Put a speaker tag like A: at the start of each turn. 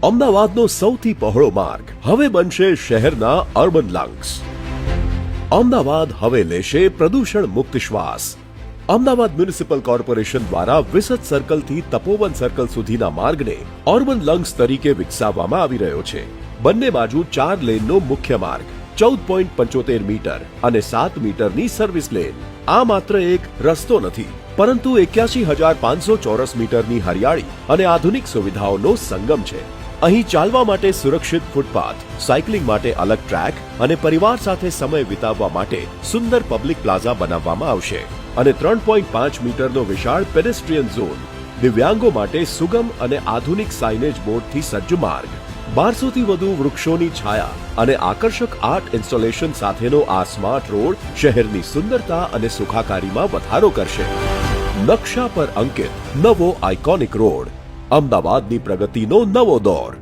A: અમદાવાદનો સૌથી પહોળો માર્ગ હવે બનશે શહેરના અર્બન લંગ્સ. અમદાવાદ હવે લેશે પ્રદૂષણ મુક્ત શ્વાસ. અમદાવાદ મ્યુનિસિપલ કોર્પોરેશન દ્વારા વિસત સર્કલથી તપોવન સર્કલ સુધીના માર્ગને અર્બન લંગ્સ તરીકે વિકસાવવામાં આવી રહ્યો છે. બંને બાજુ 4 લેનનો મુખ્ય માર્ગ, 14.75 મીટર અને 7 મીટરની સર્વિસ લેન. આ માત્ર એક રસ્તો નથી, પરંતુ 81,500 ચોરસ મીટરની હરિયાળી અને આધુનિક સુવિધાઓનો સંગમ છે. અહીં ચાલવા માટે સુરક્ષિત ફૂટપાથ, સાયકલિંગ માટે અલગ ટ્રેક અને પરિવાર સાથે સમય વિતાવવા માટે સુંદર પબ્લિક પ્લાઝા બનાવવામાં આવશે. અને 3.5 મીટરનો વિશાળ પેડેસ્ટ્રીયન ઝોન, દિવ્યાંગો માટે સુગમ અને આધુનિક સાઇનેજ બોર્ડથી સજ્જ માર્ગ, 1200થી વધુ વૃક્ષોની છાયા અને આકર્ષક આર્ટ ઇન્સ્ટોલેશન સાથેનો આ સ્માર્ટ રોડ શહેરની સુંદરતા અને સુખાકારીમાં વધારો કરશે. નકશા પર અંકિત નવો આઇકોનિક રોડ, અમદાવાદની પ્રગતિનો નવો દોર.